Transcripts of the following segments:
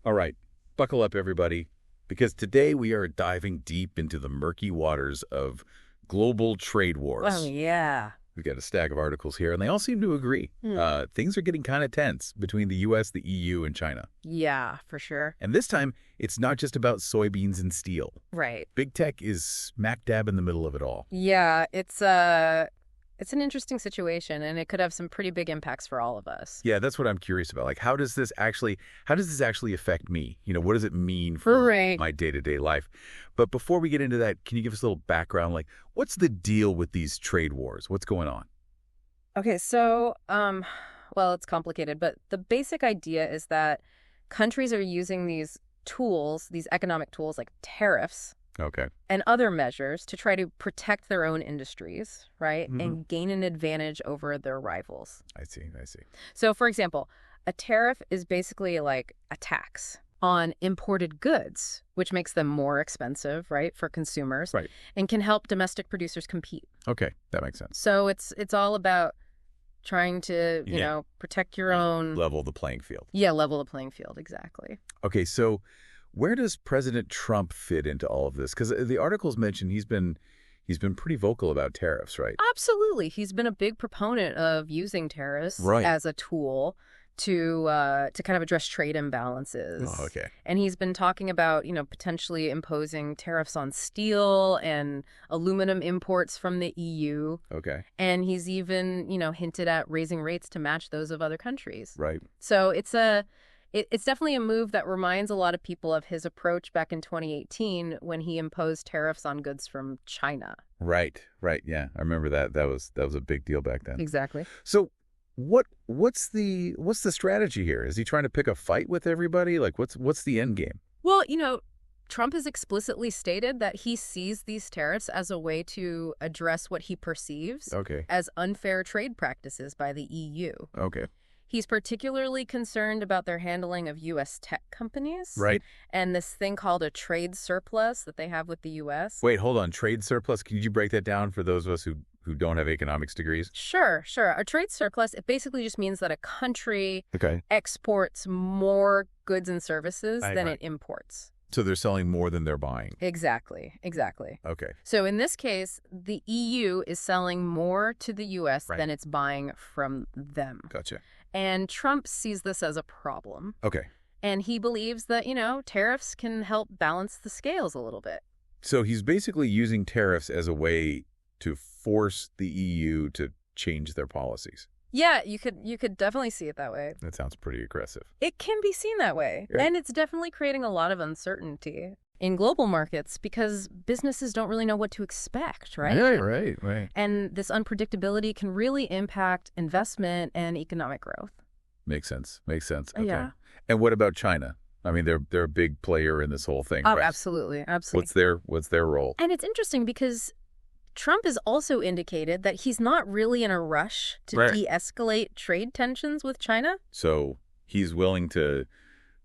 All right, buckle up, everybody, because today we are diving deep into the murky waters of global trade wars. Oh, yeah. We've got a stack of articles here, and they all seem to agree. Things are getting kind of tense between the U.S., the EU, and China. Yeah, for sure. And this time, it's not just about soybeans and steel. Right. Big tech is smack dab in the middle of it all. Yeah, it's an interesting situation, and it could have some pretty big impacts for all of us. Yeah, that's what I'm curious about. Like, how does this actually affect me? What does it mean for my day-to-day life? But before we get into that, can you give us a little background? Like, what's the deal with these trade wars? What's going on? Okay, so, well, it's complicated, but the basic idea is that countries are using these tools, these economic tools like tariffs, Okay. and other measures to try to protect their own industries, right? And gain an advantage over their rivals. I see. So, for example, a tariff is basically like a tax on imported goods, which makes them more expensive, right, for consumers, Right. and can help domestic producers compete. Okay, that makes sense. So it's all about trying to, protect your own... Level the playing field. Yeah, level the playing field, exactly. Okay, so where does President Trump fit into all of this? Because the articles mention he's been pretty vocal about tariffs, right? Absolutely. He's been a big proponent of using tariffs as a tool to kind of address trade imbalances. Oh, okay. And he's been talking about, potentially imposing tariffs on steel and aluminum imports from the EU. Okay. And he's even, hinted at raising rates to match those of other countries. Right. So it's definitely a move that reminds a lot of people of his approach back in 2018 when he imposed tariffs on goods from China. Right. Yeah, I remember that. That was a big deal back then. Exactly. So what's the strategy here? Is he trying to pick a fight with everybody? Like what's the end game? Well, Trump has explicitly stated that he sees these tariffs as a way to address what he perceives as unfair trade practices by the EU. Okay. He's particularly concerned about their handling of U.S. tech companies. Right. And this thing called a trade surplus that they have with the U.S. Wait, hold on. Trade surplus? Can you break that down for those of us who don't have economics degrees? Sure. A trade surplus, it basically just means that a country exports more goods and services than it imports. So they're selling more than they're buying. Exactly. Okay. So in this case, the EU is selling more to the U.S. than it's buying from them. Gotcha. And Trump sees this as a problem. Okay. And he believes that, tariffs can help balance the scales a little bit. So he's basically using tariffs as a way to force the EU to change their policies. Yeah, you could definitely see it that way. That sounds pretty aggressive. It can be seen that way. Yeah. And it's definitely creating a lot of uncertainty in global markets because businesses don't really know what to expect, right? Yeah, right. And this unpredictability can really impact investment and economic growth. Makes sense. Okay. Yeah. And what about China? I mean, they're a big player in this whole thing. Oh, right? Absolutely. What's their role? And it's interesting because Trump has also indicated that he's not really in a rush to de-escalate trade tensions with China. So he's willing to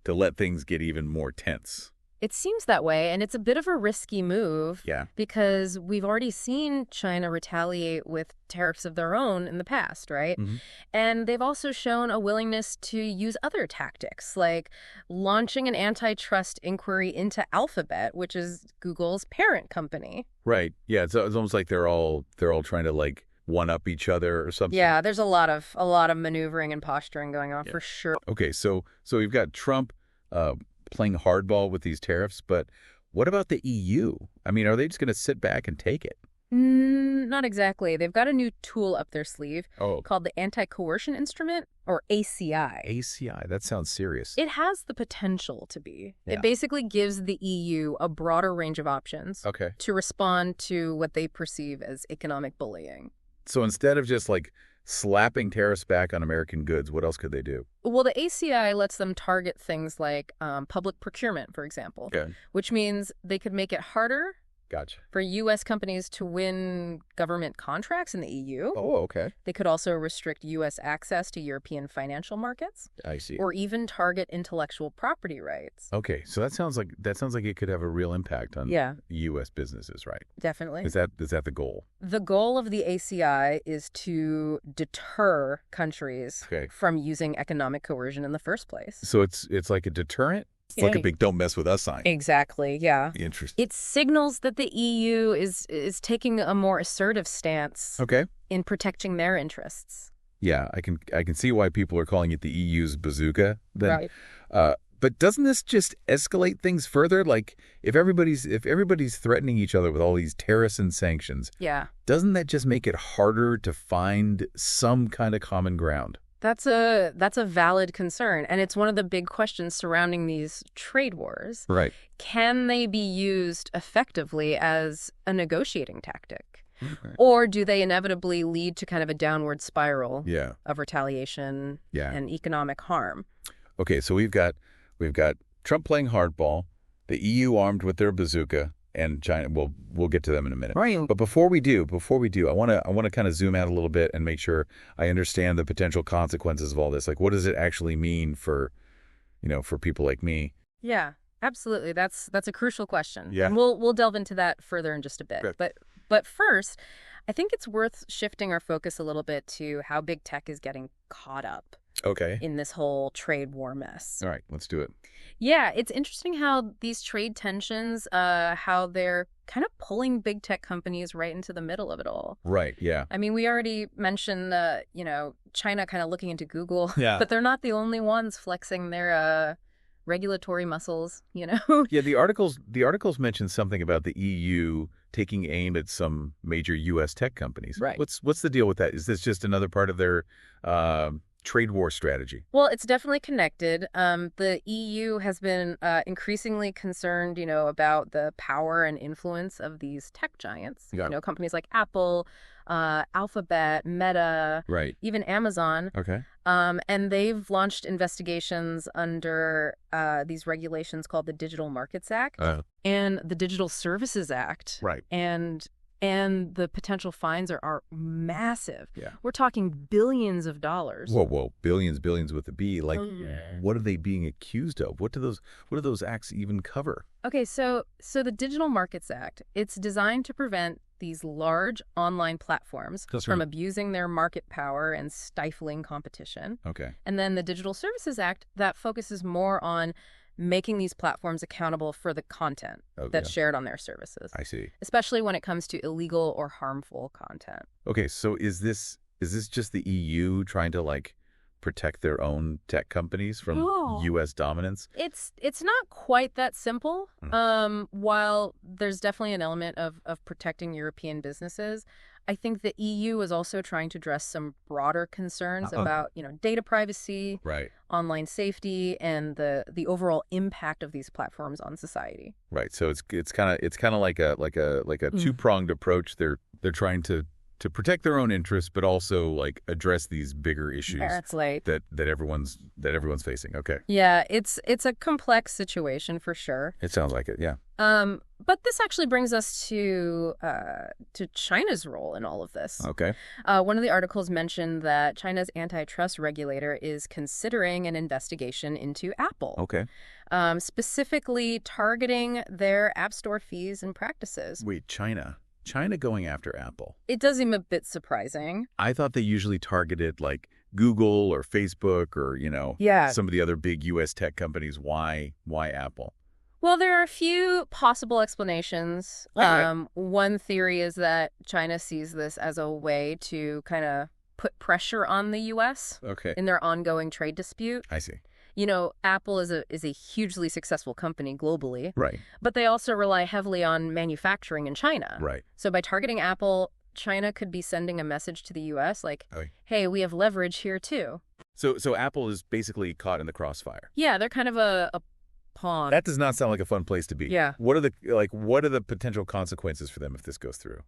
let things get even more tense. It seems that way, and it's a bit of a risky move. Yeah. Because we've already seen China retaliate with tariffs of their own in the past, right? Mm-hmm. And they've also shown a willingness to use other tactics, like launching an antitrust inquiry into Alphabet, which is Google's parent company. Right. Yeah. It's almost like they're all trying to like one up each other or something. Yeah. There's a lot of maneuvering and posturing going on for sure. Okay. So we've got Trump playing hardball with these tariffs, but what about the EU? I mean, are they just going to sit back and take it? Not exactly. They've got a new tool up their sleeve called the Anti-Coercion Instrument, or ACI. ACI, that sounds serious. It has the potential to be. Yeah. It basically gives the EU a broader range of options to respond to what they perceive as economic bullying. So instead of just like slapping tariffs back on American goods, what else could they do? Well, the ACI lets them target things like public procurement, for example, which means they could make it harder for U.S. companies to win government contracts in the EU. Oh, okay. They could also restrict U.S. access to European financial markets. I see. Or even target intellectual property rights. Okay, so that sounds like it could have a real impact on U.S. businesses, right? Definitely. Is that the goal? The goal of the ACI is to deter countries from using economic coercion in the first place. So it's like a deterrent? It's like a big "don't mess with us" sign. Exactly, yeah. Interesting. It signals that the EU is taking a more assertive stance in protecting their interests. Yeah, I can see why people are calling it the EU's bazooka. Right. But doesn't this just escalate things further? Like, if everybody's threatening each other with all these tariffs and sanctions, doesn't that just make it harder to find some kind of common ground? That's a valid concern, and it's one of the big questions surrounding these trade wars. Right. Can they be used effectively as a negotiating tactic? Okay. Or do they inevitably lead to kind of a downward spiral of retaliation and economic harm? Okay, so we've got Trump playing hardball, the EU armed with their bazooka, and China. We'll get to them in a minute. Right. But before we do, I want to kind of zoom out a little bit and make sure I understand the potential consequences of all this. Like, what does it actually mean for people like me? Yeah, absolutely. That's a crucial question. Yeah. And we'll delve into that further in just a bit. Good. But first, I think it's worth shifting our focus a little bit to how big tech is getting caught up in this whole trade war mess. All right, let's do it. Yeah, it's interesting how these trade tensions, how they're kind of pulling big tech companies right into the middle of it all. Right, yeah. I mean, we already mentioned, China kind of looking into Google, but they're not the only ones flexing their regulatory muscles, Yeah, the articles mentioned something about the EU taking aim at some major U.S. tech companies. Right. What's the deal with that? Is this just another part of their trade war strategy? Well, it's definitely connected. The EU has been increasingly concerned, about the power and influence of these tech giants. Companies like Apple, Alphabet, Meta, even Amazon. Okay. And they've launched investigations under these regulations called the Digital Markets Act and the Digital Services Act. Right. And the potential fines are massive. Yeah. We're talking billions of dollars. Whoa. Billions with a B. Like, what are they being accused of? What do those acts even cover? Okay, so the Digital Markets Act, it's designed to prevent these large online platforms from abusing their market power and stifling competition. Okay. And then the Digital Services Act, that focuses more on making these platforms accountable for the content that's shared on their services. I see. Especially when it comes to illegal or harmful content. Okay, so is this just the EU trying to protect their own tech companies from U.S. dominance? It's not quite that simple. While there's definitely an element of protecting European businesses, I think the EU is also trying to address some broader concerns about, data privacy, online safety, and the overall impact of these platforms on society. Right. So it's kind of like a two-pronged approach. They're trying to protect their own interests, but also address these bigger issues that everyone's facing. Okay. Yeah, it's a complex situation for sure. It sounds like it. Yeah. But this actually brings us to China's role in all of this. Okay. One of the articles mentioned that China's antitrust regulator is considering an investigation into Apple. Okay. Specifically targeting their App Store fees and practices. Wait, China going after Apple? It does seem a bit surprising. I thought they usually targeted Google or Facebook or, some of the other big U.S. tech companies. Why Apple? Well, there are a few possible explanations. One theory is that China sees this as a way to kind of put pressure on the U.S. in their ongoing trade dispute. I see. Apple is a hugely successful company globally. Right. But they also rely heavily on manufacturing in China. Right. So by targeting Apple, China could be sending a message to the U.S. Hey, we have leverage here too. So Apple is basically caught in the crossfire. Yeah, they're kind of a pawn. That does not sound like a fun place to be. Yeah. What are the potential consequences for them if this goes through?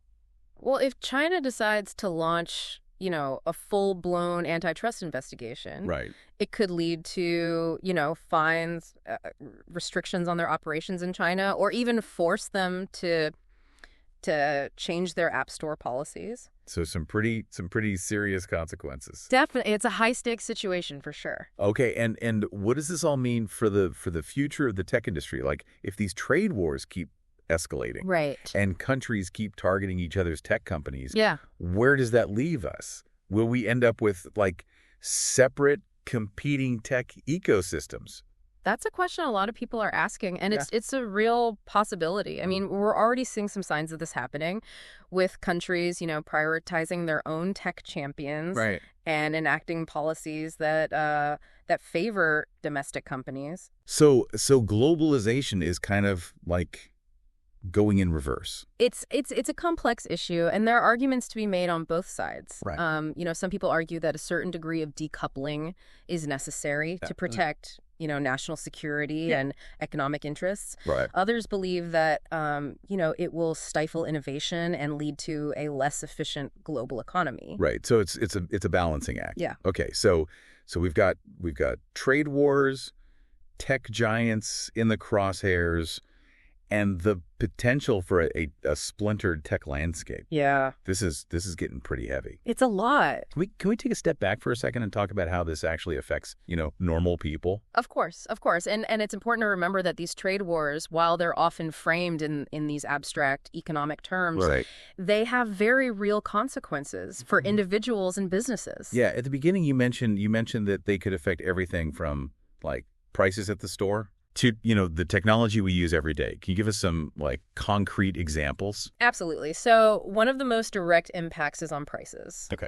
Well, if China decides to launch a full-blown antitrust investigation, it could lead to, fines, restrictions on their operations in China, or even force them to change their App Store policies. So some pretty serious consequences. Definitely. It's a high-stakes situation for sure. Okay, and what does this all mean for the future of the tech industry? If these trade wars keep escalating, and countries keep targeting each other's tech companies, where does that leave us? Will we end up with separate competing tech ecosystems? That's a question a lot of people are asking, and it's a real possibility. I mean, we're already seeing some signs of this happening with countries, prioritizing their own tech champions and enacting policies that favor domestic companies. So globalization is kind of like going in reverse. It's a complex issue, and there are arguments to be made on both sides. Right. Some people argue that a certain degree of decoupling is necessary to protect, national security and economic interests. Right. Others believe that, it will stifle innovation and lead to a less efficient global economy. Right. So it's a balancing act. Yeah. Okay. So we've got trade wars, tech giants in the crosshairs, and the potential for a splintered tech landscape. Yeah. This is getting pretty heavy. It's a lot. Can we take a step back for a second and talk about how this actually affects, normal people? Of course. And it's important to remember that these trade wars, while they're often framed in these abstract economic terms, they have very real consequences for individuals and businesses. Yeah. At the beginning, you mentioned that they could affect everything from like prices at the store to, the technology we use every day. Can you give us some concrete examples? Absolutely. So one of the most direct impacts is on prices. Okay.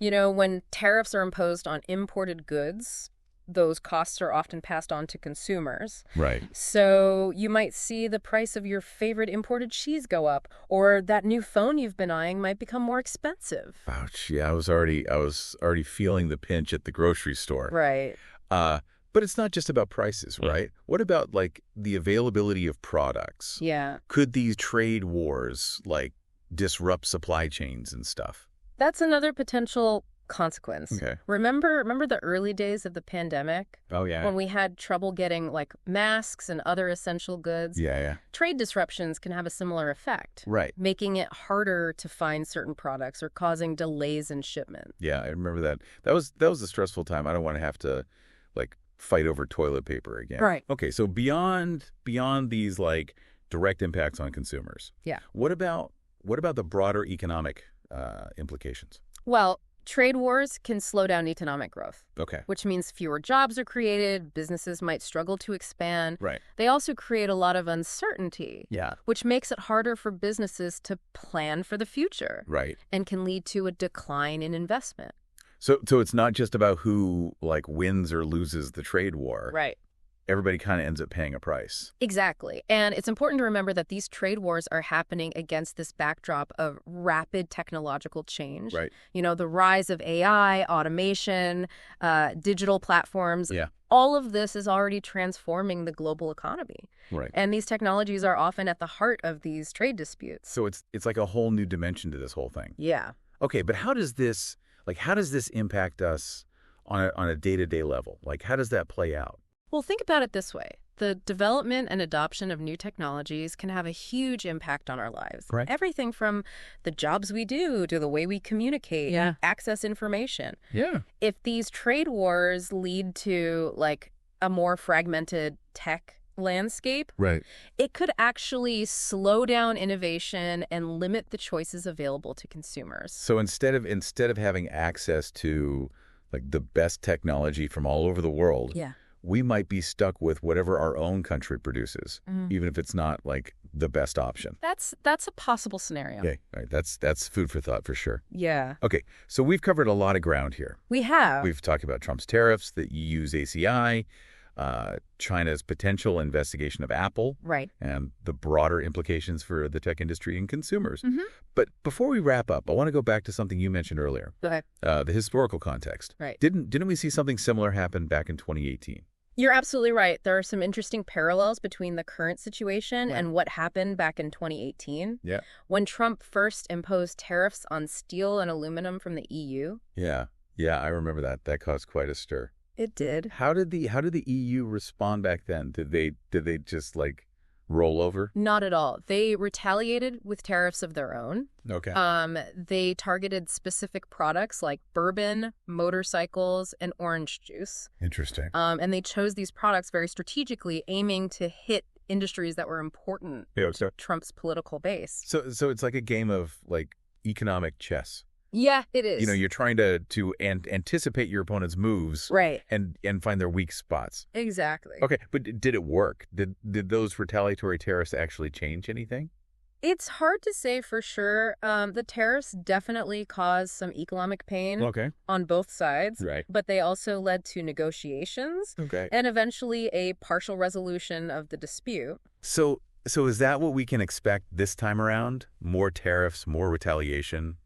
When tariffs are imposed on imported goods, those costs are often passed on to consumers. Right. So you might see the price of your favorite imported cheese go up, or that new phone you've been eyeing might become more expensive. Ouch. Yeah, I was already feeling the pinch at the grocery store. Right. But it's not just about prices, right? What about the availability of products? Yeah. Could these trade wars disrupt supply chains and stuff? That's another potential consequence. Okay. Remember the early days of the pandemic? Oh, yeah. When we had trouble getting masks and other essential goods? Yeah. Trade disruptions can have a similar effect. Right. Making it harder to find certain products or causing delays in shipment. Yeah, I remember that. That was a stressful time. I don't want to have to fight over toilet paper again. Right. Okay, so beyond these direct impacts on consumers. Yeah. What about the broader economic implications? Well, trade wars can slow down economic growth. Okay. Which means fewer jobs are created, businesses might struggle to expand. Right. They also create a lot of uncertainty. Yeah. Which makes it harder for businesses to plan for the future. Right. And can lead to a decline in investment. So it's not just about who wins or loses the trade war. Right. Everybody kind of ends up paying a price. Exactly. And it's important to remember that these trade wars are happening against this backdrop of rapid technological change. Right. The rise of AI, automation, digital platforms. Yeah. All of this is already transforming the global economy. Right. And these technologies are often at the heart of these trade disputes. So it's like a whole new dimension to this whole thing. Yeah. Okay, but how does this impact us on a day-to-day level? How does that play out? Well, think about it this way. The development and adoption of new technologies can have a huge impact on our lives. Right. Everything from the jobs we do to the way we communicate, access information. Yeah. If these trade wars lead to a more fragmented tech landscape, right, it could actually slow down innovation and limit the choices available to consumers. So instead of having access to the best technology from all over the world, we might be stuck with whatever our own country produces, even if it's not the best option. That's a possible scenario. Okay, all right, that's food for thought for sure. Yeah. Okay, so we've covered a lot of ground here. We have. We've talked about Trump's tariffs, the EU's ACI, China's potential investigation of Apple, right, and the broader implications for the tech industry and consumers. But before we wrap up, I want to go back to something you mentioned earlier. Go ahead. The historical context. Right. Didn't we see something similar happen back in 2018? You're absolutely right. There are some interesting parallels between the current situation and what happened back in 2018. Yeah. When Trump first imposed tariffs on steel and aluminum from the EU. Yeah, I remember that. That caused quite a stir. It did. How did the EU respond back then? Did they just roll over? Not at all. They retaliated with tariffs of their own. Okay. They targeted specific products like bourbon, motorcycles, and orange juice. Interesting. And they chose these products very strategically, aiming to hit industries that were important to Trump's political base. So it's like a game of economic chess. Yeah, it is. You're trying to anticipate your opponent's moves, right, and find their weak spots. Exactly. Okay, but did it work? Did those retaliatory tariffs actually change anything? It's hard to say for sure. The tariffs definitely caused some economic pain on both sides, right? But they also led to negotiations, and eventually a partial resolution of the dispute. So is that what we can expect this time around? More tariffs, more retaliation?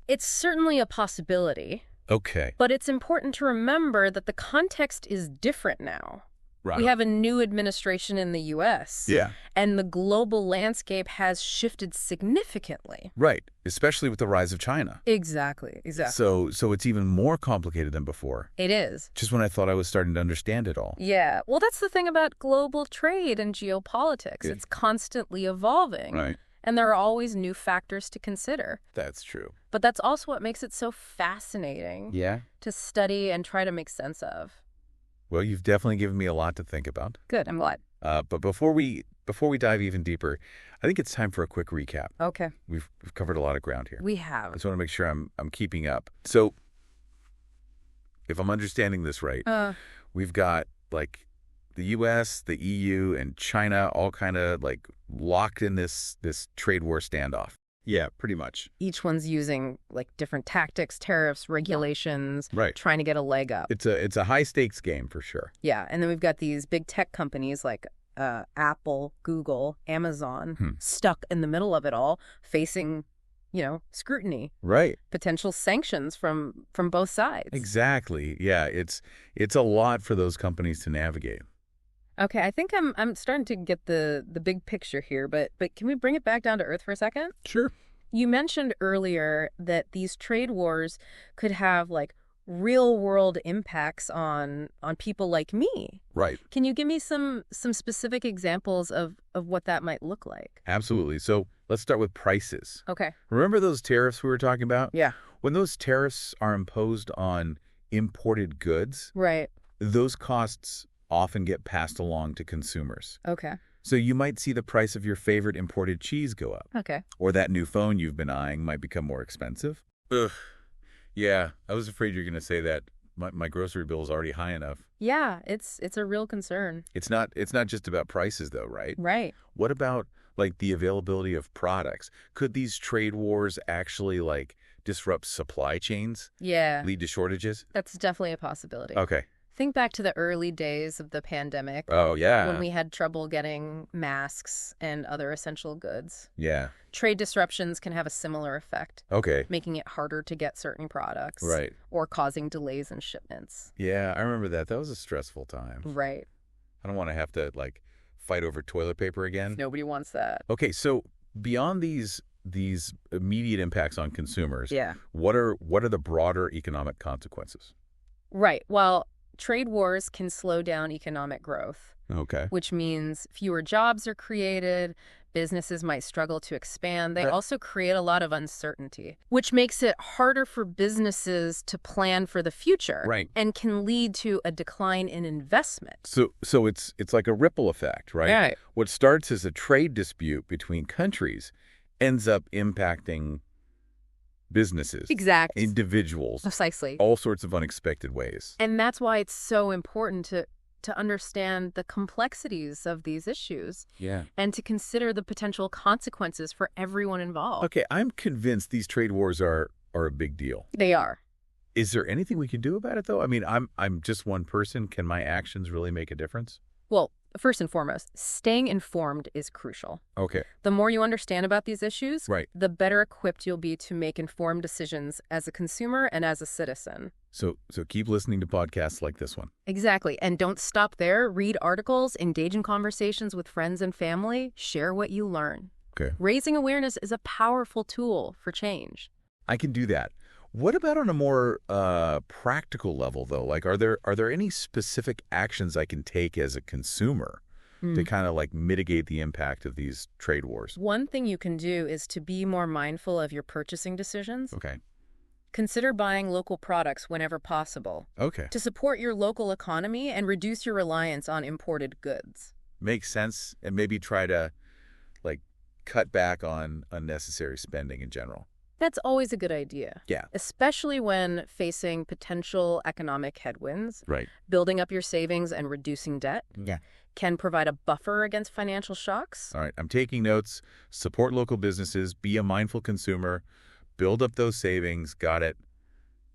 It's certainly a possibility. Okay. But it's important to remember that the context is different now. Right. We have a new administration in the U.S. Yeah. And the global landscape has shifted significantly. Right. Especially with the rise of China. Exactly. So it's even more complicated than before. It is. Just when I thought I was starting to understand it all. Yeah. Well, that's the thing about global trade and geopolitics. It's constantly evolving. Right. And there are always new factors to consider. That's true. But that's also what makes it so fascinating to study and try to make sense of. Well, you've definitely given me a lot to think about. Good, I'm glad. But before we dive even deeper, I think it's time for a quick recap. Okay. We've covered a lot of ground here. We have. I just want to make sure I'm keeping up. So, if I'm understanding this right, we've got like the U.S., the EU, and China all kind of like locked in this trade war standoff. Yeah, pretty much. Each one's using like different tactics, tariffs, regulations, trying to get a leg up. It's a high stakes game for sure. Yeah, and then we've got these big tech companies like Apple, Google, Amazon stuck in the middle of it all, facing, scrutiny. Right. Potential sanctions from both sides. Exactly. Yeah, it's a lot for those companies to navigate. Okay, I think I'm starting to get the big picture here, but can we bring it back down to earth for a second? Sure. You mentioned earlier that these trade wars could have like real world impacts on people like me. Right. Can you give me some specific examples of what that might look like? Absolutely. So let's start with prices. Okay. Remember those tariffs we were talking about? Yeah. When those tariffs are imposed on imported goods, right, those costs often get passed along to consumers. Okay. So you might see the price of your favorite imported cheese go up. Okay. Or that new phone you've been eyeing might become more expensive. Ugh. Yeah, I was afraid you're going to say that. My grocery bill is already high enough. Yeah, it's a real concern. It's not just about prices though, right? Right. What about like the availability of products? Could these trade wars actually like disrupt supply chains? Yeah. Lead to shortages? That's definitely a possibility. Okay. Think back to the early days of the pandemic. Oh, yeah. When we had trouble getting masks and other essential goods. Yeah. Trade disruptions can have a similar effect. Okay. Making it harder to get certain products. Right. Or causing delays in shipments. Yeah, I remember that. That was a stressful time. Right. I don't want to have to, like, fight over toilet paper again. Nobody wants that. Okay, so beyond these immediate impacts on consumers, what are the broader economic consequences? Right. Well, trade wars can slow down economic growth. Okay. Which means fewer jobs are created, businesses might struggle to expand. They also create a lot of uncertainty, which makes it harder for businesses to plan for the future. Right. And can lead to a decline in investment. So it's like a ripple effect, right? Right. What starts as a trade dispute between countries ends up impacting businesses, exactly, individuals, precisely, all sorts of unexpected ways. And that's why it's so important to understand the complexities of these issues. Yeah. And to consider the potential consequences for everyone involved. Okay, I'm convinced these trade wars are a big deal. They are. Is there anything we can do about it though? I mean, I'm just one person. Can my actions really make a difference? Well, first and foremost, staying informed is crucial. Okay. The more you understand about these issues, the better equipped you'll be to make informed decisions as a consumer and as a citizen. So keep listening to podcasts like this one. Exactly. And don't stop there. Read articles, engage in conversations with friends and family, share what you learn. Okay. Raising awareness is a powerful tool for change. I can do that. What about on a more practical level, though? Like, are there any specific actions I can take as a consumer to kind of like mitigate the impact of these trade wars? One thing you can do is to be more mindful of your purchasing decisions. Okay. Consider buying local products whenever possible. Okay. To support your local economy and reduce your reliance on imported goods. Makes sense. And maybe try to, like, cut back on unnecessary spending in general. That's always a good idea. Yeah. Especially when facing potential economic headwinds. Right. Building up your savings and reducing debt can provide a buffer against financial shocks. All right. I'm taking notes. Support local businesses. Be a mindful consumer. Build up those savings. Got it.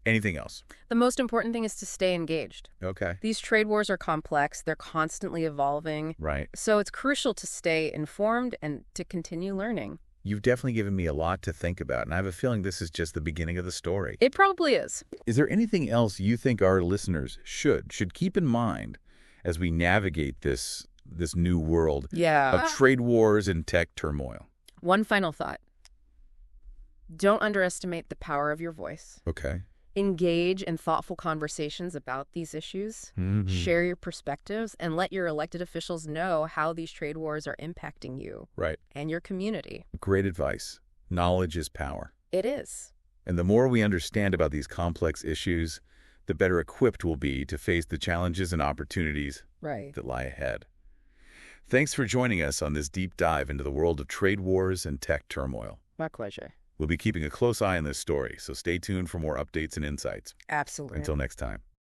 Anything else? The most important thing is to stay engaged. Okay. These trade wars are complex. They're constantly evolving. Right. So it's crucial to stay informed and to continue learning. You've definitely given me a lot to think about, and I have a feeling this is just the beginning of the story. It probably is. Is there anything else you think our listeners should keep in mind as we navigate this new world of trade wars and tech turmoil? One final thought. Don't underestimate the power of your voice. Okay. Engage in thoughtful conversations about these issues. Share your perspectives and let your elected officials know how these trade wars are impacting you and your community. Great advice. Knowledge is power. It is. And the more we understand about these complex issues, the better equipped we'll be to face the challenges and opportunities that lie ahead. Thanks for joining us on this deep dive into the world of trade wars and tech turmoil. My pleasure. We'll be keeping a close eye on this story, so stay tuned for more updates and insights. Absolutely. Until next time.